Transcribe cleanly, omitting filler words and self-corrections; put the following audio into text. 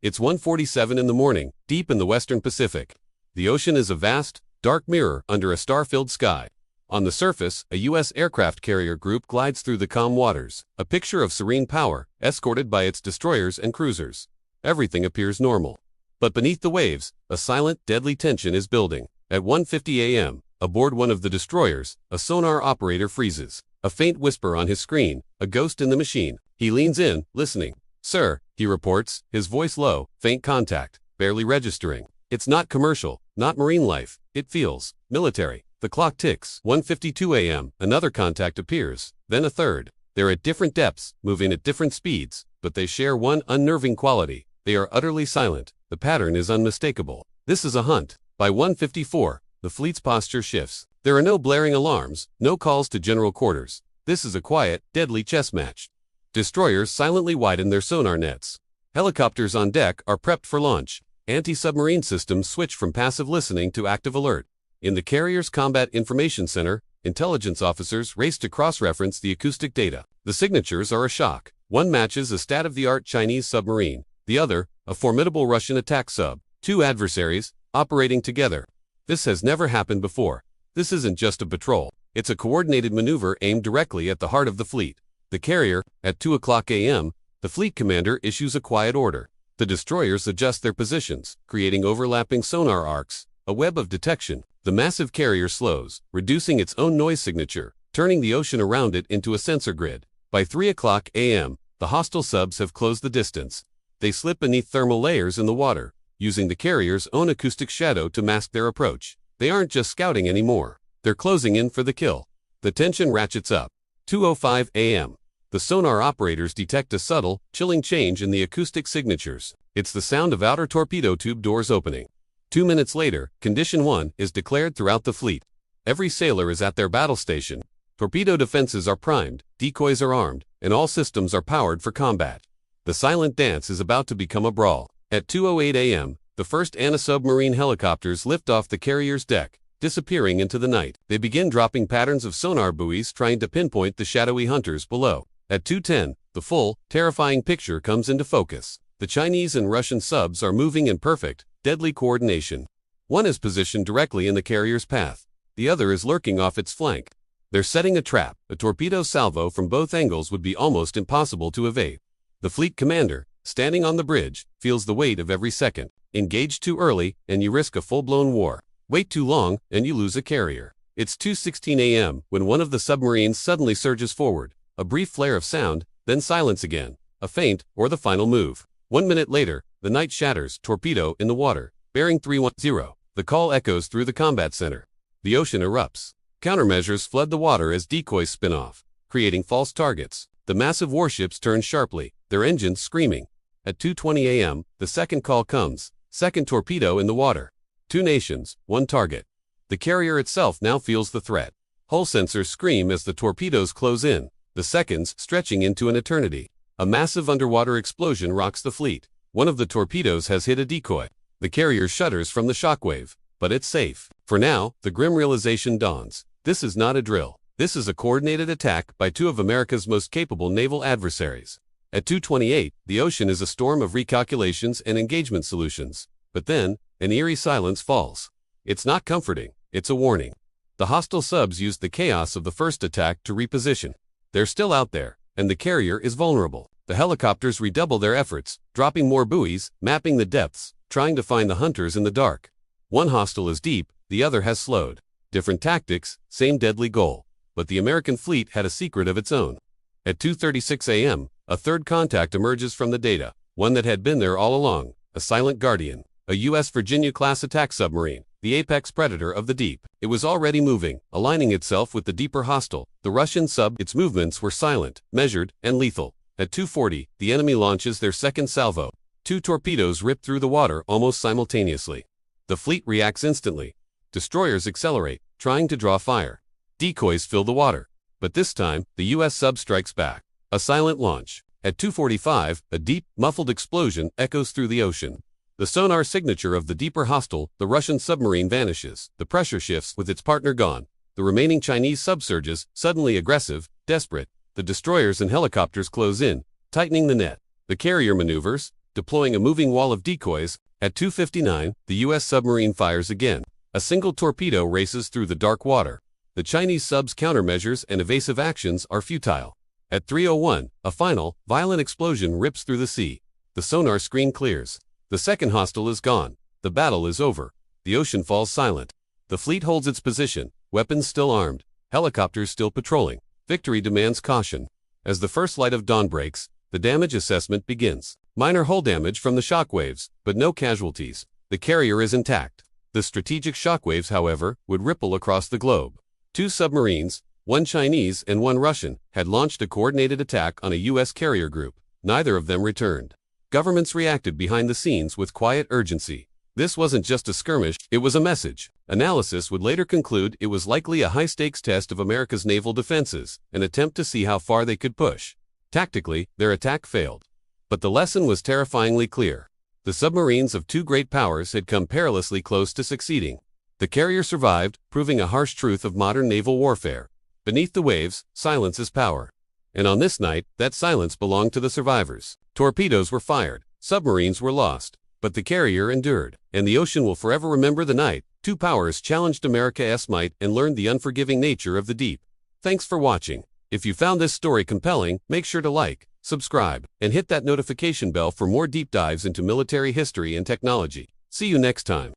It's 1:47 in the morning, deep in the western Pacific. The ocean is a vast, dark mirror under a star-filled sky. On the surface, a U.S. aircraft carrier group glides through the calm waters, a picture of serene power, escorted by its destroyers and cruisers. Everything appears normal. But beneath the waves, a silent, deadly tension is building. At 1:50 a.m., aboard one of the destroyers, a sonar operator freezes. A faint whisper on his screen, a ghost in the machine. He leans in, listening. "Sir," he reports, his voice low, faint contact, barely registering. It's not commercial, not marine life, it feels military. The clock ticks. 1:52 a.m., another contact appears, then a third. They're at different depths, moving at different speeds, but they share one unnerving quality. They are utterly silent. The pattern is unmistakable. This is a hunt. By 1:54, the fleet's posture shifts. There are no blaring alarms, no calls to general quarters. This is a quiet, deadly chess match. Destroyers silently widen their sonar nets. Helicopters on deck are prepped for launch. Anti-submarine systems switch from passive listening to active alert. In the carrier's Combat Information Center, intelligence officers race to cross-reference the acoustic data. The signatures are a shock. One matches a state-of-the-art Chinese submarine, the other, a formidable Russian attack sub. Two adversaries, operating together. This has never happened before. This isn't just a patrol. It's a coordinated maneuver aimed directly at the heart of the fleet. The carrier, at 2:00 a.m., the fleet commander issues a quiet order. The destroyers adjust their positions, creating overlapping sonar arcs, a web of detection. The massive carrier slows, reducing its own noise signature, turning the ocean around it into a sensor grid. By 3:00 a.m., the hostile subs have closed the distance. They slip beneath thermal layers in the water, using the carrier's own acoustic shadow to mask their approach. They aren't just scouting anymore. They're closing in for the kill. The tension ratchets up. 2:05 a.m. The sonar operators detect a subtle, chilling change in the acoustic signatures. It's the sound of outer torpedo tube doors opening. 2 minutes later, Condition 1 is declared throughout the fleet. Every sailor is at their battle station. Torpedo defenses are primed, decoys are armed, and all systems are powered for combat. The silent dance is about to become a brawl. At 2:08 a.m., the first anti-submarine helicopters lift off the carrier's deck, disappearing into the night. They begin dropping patterns of sonar buoys trying to pinpoint the shadowy hunters below. At 2:10, the full, terrifying picture comes into focus. The Chinese and Russian subs are moving in perfect, deadly coordination. One is positioned directly in the carrier's path. The other is lurking off its flank. They're setting a trap. A torpedo salvo from both angles would be almost impossible to evade. The fleet commander, standing on the bridge, feels the weight of every second. Engage too early, and you risk a full-blown war. Wait too long, and you lose a carrier. It's 2:16 a.m. when one of the submarines suddenly surges forward. A brief flare of sound, then silence again. A feint, or the final move. 1 minute later, the night shatters, torpedo in the water, bearing 310. The call echoes through the combat center. The ocean erupts. Countermeasures flood the water as decoys spin off, creating false targets. The massive warships turn sharply, their engines screaming. At 2:20 a.m., the second call comes. Second torpedo in the water. 2 nations, 1 target. The carrier itself now feels the threat. Hull sensors scream as the torpedoes close in, the seconds stretching into an eternity. A massive underwater explosion rocks the fleet. One of the torpedoes has hit a decoy. The carrier shudders from the shockwave, but it's safe. For now, the grim realization dawns. This is not a drill. This is a coordinated attack by 2 of America's most capable naval adversaries. At 2:28, the ocean is a storm of recalculations and engagement solutions. But then, an eerie silence falls. It's not comforting, it's a warning. The hostile subs used the chaos of the first attack to reposition. They're still out there, and the carrier is vulnerable. The helicopters redouble their efforts, dropping more buoys, mapping the depths, trying to find the hunters in the dark. One hostile is deep, the other has slowed. Different tactics, same deadly goal. But the American fleet had a secret of its own. At 2:36 a.m., a third contact emerges from the data, one that had been there all along, a silent guardian, a U.S. Virginia-class attack submarine, the apex predator of the deep. It was already moving, aligning itself with the deeper hostile, the Russian sub. Its movements were silent, measured, and lethal. At 2:40, the enemy launches their second salvo. 2 torpedoes rip through the water almost simultaneously. The fleet reacts instantly. Destroyers accelerate, trying to draw fire. Decoys fill the water. But this time, the U.S. sub strikes back. A silent launch. At 2:45, a deep, muffled explosion echoes through the ocean. The sonar signature of the deeper hostile, the Russian submarine, vanishes. The pressure shifts with its partner gone. The remaining Chinese subsurges, suddenly aggressive, desperate. The destroyers and helicopters close in, tightening the net. The carrier maneuvers, deploying a moving wall of decoys. At 2:59, the U.S. submarine fires again. A single torpedo races through the dark water. The Chinese sub's countermeasures and evasive actions are futile. At 3:01, a final, violent explosion rips through the sea. The sonar screen clears. The second hostile is gone. The battle is over. The ocean falls silent. The fleet holds its position, weapons still armed, helicopters still patrolling. Victory demands caution. As the first light of dawn breaks, the damage assessment begins. Minor hull damage from the shockwaves, but no casualties. The carrier is intact. The strategic shockwaves, however, would ripple across the globe. 2 submarines, one Chinese and one Russian, had launched a coordinated attack on a U.S. carrier group. Neither of them returned. Governments reacted behind the scenes with quiet urgency. This wasn't just a skirmish, it was a message. Analysis would later conclude it was likely a high-stakes test of America's naval defenses, an attempt to see how far they could push. Tactically, their attack failed. But the lesson was terrifyingly clear. The submarines of 2 great powers had come perilously close to succeeding. The carrier survived, proving a harsh truth of modern naval warfare. Beneath the waves, silence is power. And on this night, that silence belonged to the survivors. Torpedoes were fired, submarines were lost, but the carrier endured, and the ocean will forever remember the night 2 powers challenged America's might and learned the unforgiving nature of the deep. Thanks for watching. If you found this story compelling, make sure to like, subscribe, and hit that notification bell for more deep dives into military history and technology. See you next time.